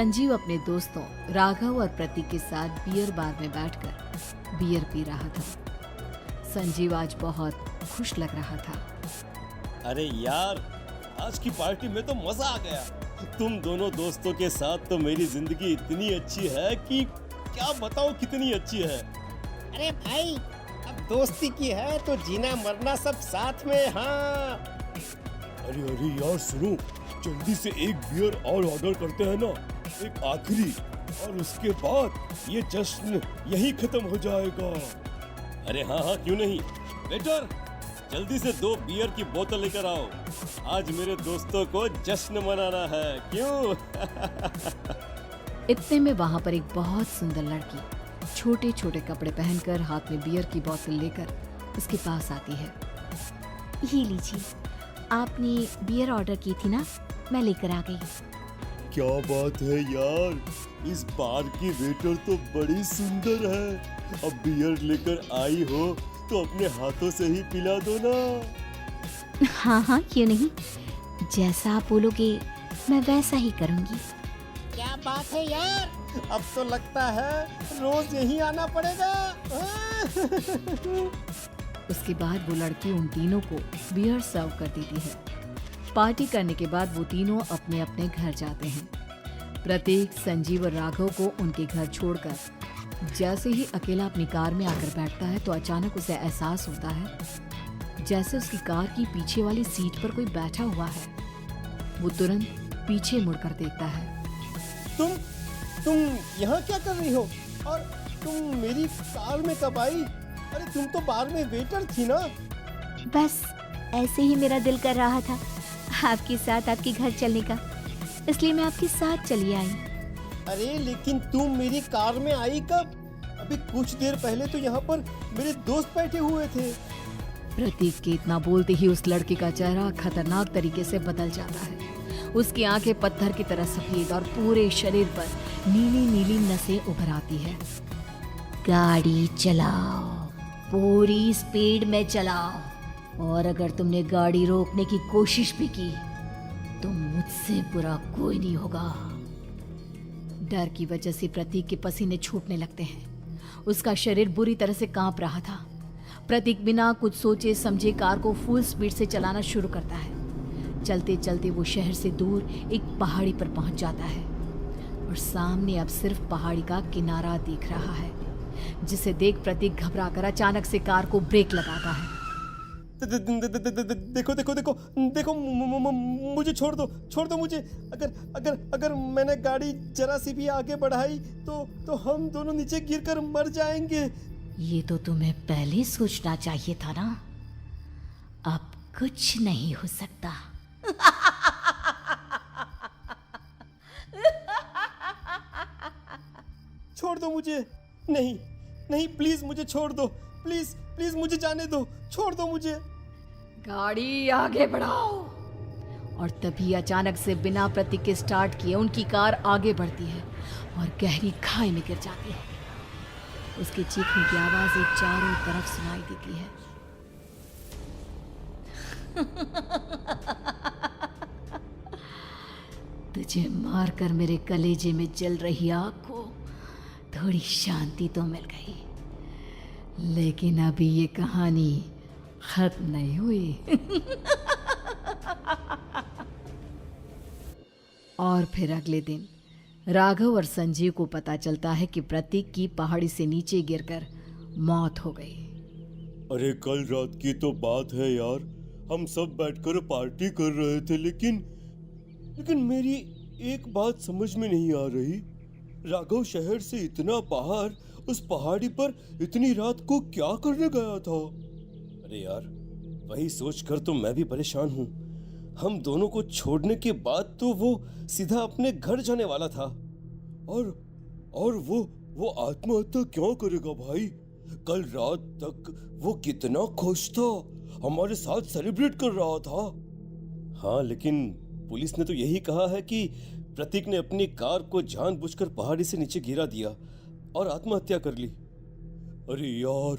संजीव अपने दोस्तों राघव और प्रतीक के साथ बियर बार में बैठकर बियर पी रहा था। संजीव आज बहुत खुश लग रहा था। अरे यार, आज की पार्टी में तो मजा आ गया। तुम दोनों दोस्तों के साथ तो मेरी जिंदगी इतनी अच्छी है कि क्या बताओ कितनी अच्छी है। अरे भाई, अब दोस्ती की है तो जीना मरना सब साथ में। हाँ अरे यार सुनो, जल्दी से एक बियर और ऑर्डर करते हैं ना, एक आखिरी, और उसके बाद ये जश्न यही खत्म हो जाएगा। अरे हाँ, क्यों नहीं। वेटर, जल्दी से 2 बियर की बोतल लेकर आओ। आज मेरे दोस्तों को जश्न मनाना है, क्यों? इतने में वहां पर एक बहुत सुंदर लड़की छोटे छोटे कपड़े पहनकर हाथ में बियर की बोतल लेकर उसके पास आती है। ये लीजिए, आपने बियर ऑर्डर की थी ना, मैं लेकर आ गई। क्या बात है यार, इस बार की वेटर तो बड़ी सुंदर है। अब बियर लेकर आई हो तो अपने हाथों से ही पिला दो ना। हाँ, क्यों नहीं, जैसा आप बोलोगे मैं वैसा ही करूँगी। क्या बात है यार, अब तो लगता है रोज यही आना पड़ेगा। उसके बाद वो लड़की उन तीनों को बियर सर्व कर देती है। पार्टी करने के बाद वो तीनों अपने अपने घर जाते हैं। प्रतीक, संजीव और राघव को उनके घर छोड़कर जैसे ही अकेला अपनी कार में आकर बैठता है तो अचानक उसे एहसास होता है जैसे उसकी कार की पीछे वाली सीट पर कोई बैठा हुआ है। वो तुरंत पीछे मुड़कर देखता है। तुम यहाँ क्या कर रही हो? और तुम मेरी कार में कब आई? अरे तुम तो बार में वेटर थी ना। बस ऐसे ही मेरा दिल कर रहा था आपके साथ आपके घर चलने का, इसलिए मैं आपके साथ चली आई। अरे लेकिन तुम मेरी कार में आई कब? अभी कुछ देर पहले तो यहाँ पर मेरे दोस्त बैठे हुए थे। प्रतीक के इतना बोलते ही उस लड़के का चेहरा खतरनाक तरीके से बदल जाता है। उसकी आंखें पत्थर की तरह सफेद और पूरे शरीर पर नीली नीली नसें उभर आती है। गाड़ी चलाओ, पूरी स्पीड में चलाओ, और अगर तुमने गाड़ी रोकने की कोशिश भी की तो मुझसे बुरा कोई नहीं होगा। डर की वजह से प्रतीक के पसीने छूटने लगते हैं। उसका शरीर बुरी तरह से कांप रहा था। प्रतीक बिना कुछ सोचे समझे कार को फुल स्पीड से चलाना शुरू करता है। चलते चलते वो शहर से दूर एक पहाड़ी पर पहुंच जाता है और सामने अब सिर्फ पहाड़ी का किनारा दिख रहा है, जिसे देख प्रतीक घबराकर अचानक से कार को ब्रेक लगाता है। देखो, मुझे छोड़ दो मुझे। अगर मैंने गाड़ी जरा सी भी आगे बढ़ाई तो हम दोनों नीचे गिरकर मर जाएंगे। ये तो तुम्हें पहले सोचना चाहिए था ना। अब कुछ नहीं हो सकता। छोड़ दो मुझे। नहीं, प्लीज मुझे छोड़ दो। प्लीज मुझे जाने दो। छोड़ दो मुझे। गाड़ी आगे बढ़ाओ। और तभी अचानक से बिना प्रतीक के स्टार्ट किए उनकी कार आगे बढ़ती है और गहरी खाई में गिर जाती है। उसके चीखने की आवाजें चारों तरफ सुनाई देती है। तुझे मारकर मेरे कलेजे में जल रही आग को थोड़ी शांति तो मिल गई, लेकिन अभी ये कहानी खत्म नहीं हुई। और फिर अगले दिन राघव और संजीव को पता चलता है कि प्रतीक की पहाड़ी से नीचे गिरकर मौत हो गई। अरे कल रात की तो बात है यार, हम सब बैठकर पार्टी कर रहे थे, लेकिन मेरी एक बात समझ में नहीं आ रही। राघव शहर से इतना बाहर उस पहाड़ी पर इतनी रात को क्या करने गया था? अरे यार, वही सोचकर तो मैं भी परेशान हूँ। हम दोनों को छोड़ने के बाद तो वो सीधा अपने घर जाने वाला था, और वो आत्महत्या क्यों करेगा भाई? कल रात तक वो कितना खुश था, हमारे साथ सेलिब्रेट कर रहा था। हाँ, लेकिन पुलिस ने तो यही कहा है कि प्रतीक ने अपनी कार को जानबूझकर पहाड़ी से नीचे गिरा दिया और आत्महत्या कर ली। अरे यार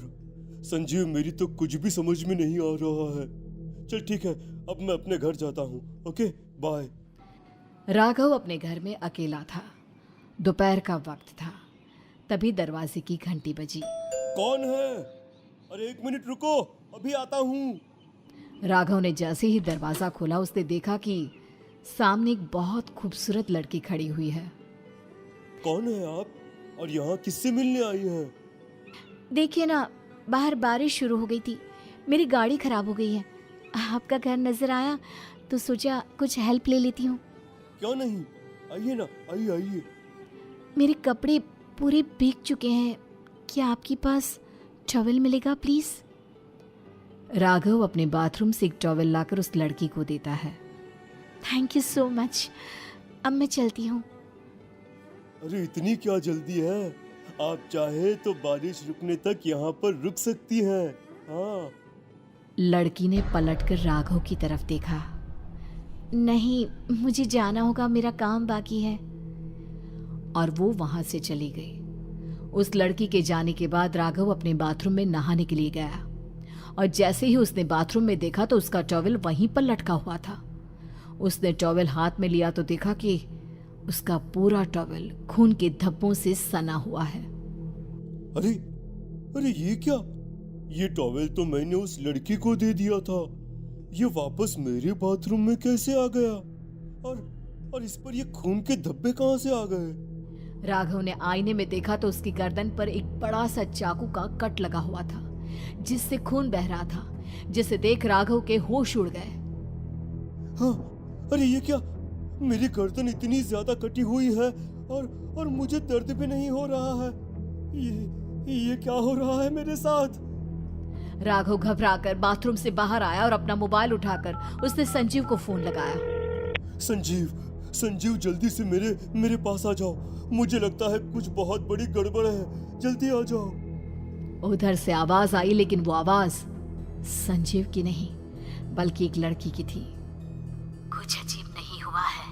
संजीव, मेरी तो कुछ भी समझ में नहीं आ रहा है। चल ठीक है, अब मैं अपने घर जाता हूँ। Okay, bye. राघव अपने घर में अकेला था। दोपहर का वक्त था। तभी दरवाजे की घंटी बजी। कौन है? अरे 1 मिनट रुको, अभी आता हूँ। राघव ने जैसे ही दरवाजा खोला उसने देखा कि सामने एक बहुत खूबसूरत लड़की खड़ी हुई है। कौन है आप और यहाँ किससे मिलने आई हैं? देखिए ना, बाहर बारिश शुरू हो गई थी, मेरी गाड़ी खराब हो गई है। आपका घर नजर आया तो सोचा कुछ हेल्प ले लेती हूँ। क्यों नहीं, आइए ना, आइए आइए। मेरे कपड़े पूरे भीग चुके हैं, क्या आपके पास टॉवल मिलेगा प्लीज? राघव अपने बाथरूम से एक टॉवल लाकर उस लड़की को देता है। थैंक यू सो मच, अब मैं चलती हूँ। अरे इतनी क्या जल्दी है? आप चाहे तो बारिश रुकने तक यहाँ पर रुक सकती हैं। हाँ। लड़की ने पलटकर राघव की तरफ देखा। नहीं, मुझे जाना होगा, मेरा काम बाकी है। और वो वहां से चली गई। उस लड़की के जाने के बाद राघव अपने बाथरूम में नहाने के लिए गया और जैसे ही उसने बाथरूम में देखा तो उसका टॉवल वहीं पर लटका हुआ था। उसने टॉवल हाथ में लिया तो देखा कि उसका पूरा टॉवल खून के धब्बों से सना हुआ है। अरे अरे ये क्या? ये टॉवेल तो मैंने उस लड़की को दे दिया था। ये वापस मेरे बाथरूम में कैसे आ गया? और इस पर ये खून के धब्बे कहां से आ गए? राघव ने आईने में देखा तो उसकी गर्दन पर एक बड़ा सा चाकू का कट लगा हुआ था जिससे खून बह रहा था, जिसे देख राघव के होश उड़ गए। हाँ, अरे ये क्या? मेरी गर्दन इतनी ज्यादा कटी हुई है और मुझे दर्द भी नहीं हो रहा है। ये क्या हो रहा है मेरे साथ? राघव घबराकर बाथरूम से बाहर आया और अपना मोबाइल उठाकर उसने संजीव को फोन लगाया। संजीव जल्दी से मेरे पास आ जाओ। मुझे लगता है कुछ बहुत बड़ी गड़बड़ है, जल्दी आ जाओ। उधर से आवाज आई, लेकिन वो आवाज संजीव की नहीं बल्कि एक लड़की की थी। कुछ अजीब नहीं हुआ है,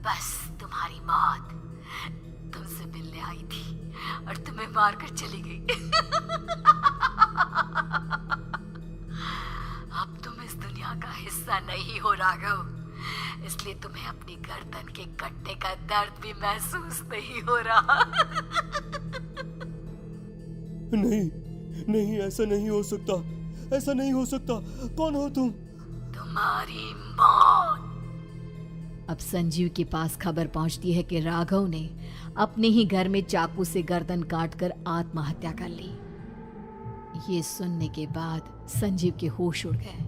बस तुम्हारी मौत तुमसे मिलने आई थी और तुम्हें मारकर चली गई। अब तुम इस दुनिया का हिस्सा नहीं हो राघव, इसलिए तुम्हें अपनी गर्दन के कटने का दर्द भी महसूस नहीं हो रहा। नहीं, ऐसा नहीं हो सकता, ऐसा नहीं हो सकता। कौन हो तुम? तुम्हारी मौत। अब संजीव के पास खबर पहुंचती है कि राघव ने अपने ही घर में चाकू से गर्दन काटकर आत्महत्या कर ली। ये सुनने के बाद संजीव के होश उड़ गए।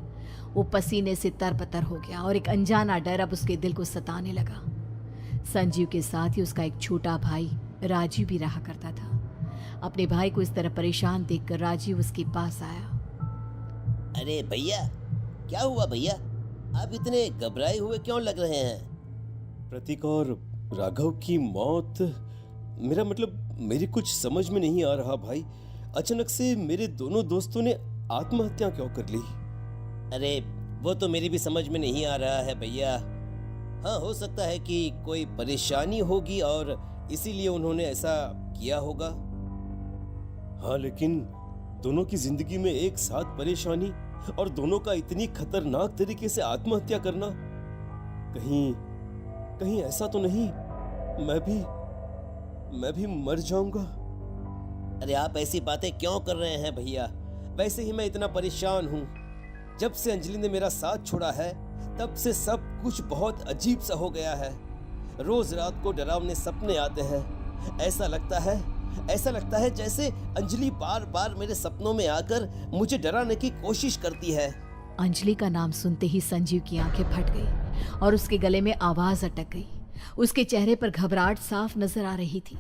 वो पसीने से तरबतर हो गया और एक अनजाना डर अब उसके दिल को सताने लगा। संजीव के साथ ही उसका एक छोटा भाई राजीव भी रहा करता था। अपने भाई को इस तरह परेशान देखकर राजीव उसके पास आया। अरे भैया, क्या हुआ भैया? आप इतने घबराए हुए क्यों लग रहे हैं? प्रतीक और राघव की मौत, मेरा मतलब मेरी कुछ समझ में नहीं आ रहा भाई। अचानक से मेरे दोनों दोस्तों ने आत्महत्या क्यों कर ली? अरे वो तो मेरी भी समझ में नहीं आ रहा है भैया। हाँ, हो सकता है कि कोई परेशानी होगी और इसीलिए उन्होंने ऐसा किया होगा। हाँ, लेकिन दोनों की जिंदगी में एक साथ परेशानी और दोनों का इतनी खतरनाक तरीके से आत्महत्या करना, कहीं ऐसा तो नहीं मैं भी मर जाऊंगा? अरे आप ऐसी बातें क्यों कर रहे हैं भैया? वैसे ही मैं इतना परेशान हूँ। जब से अंजलि ने मेरा साथ छोड़ा है तब से सब कुछ बहुत अजीब सा हो गया है। रोज रात को डरावने सपने आते हैं। ऐसा लगता है जैसे अंजलि बार बार मेरे सपनों में आकर मुझे डराने की कोशिश करती है। अंजलि का नाम सुनते ही संजीव की आंखें फट गई और उसके गले में आवाज अटक गई। उसके चेहरे पर घबराहट साफ नजर आ रही थी।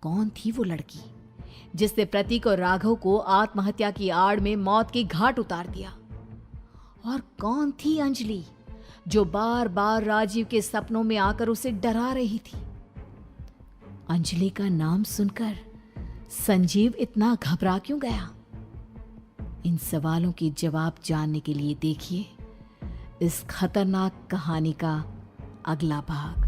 कौन थी वो लड़की जिसने प्रतीक और राघव को आत्महत्या की आड़ में मौत की घाट उतार दिया? और कौन थी अंजलि जो बार बार राजीव के सपनों में आकर उसे डरा रही थी? अंजलि का नाम सुनकर संजीव इतना घबरा क्यों गया? इन सवालों के जवाब जानने के लिए देखिए इस खतरनाक कहानी का अगला भाग।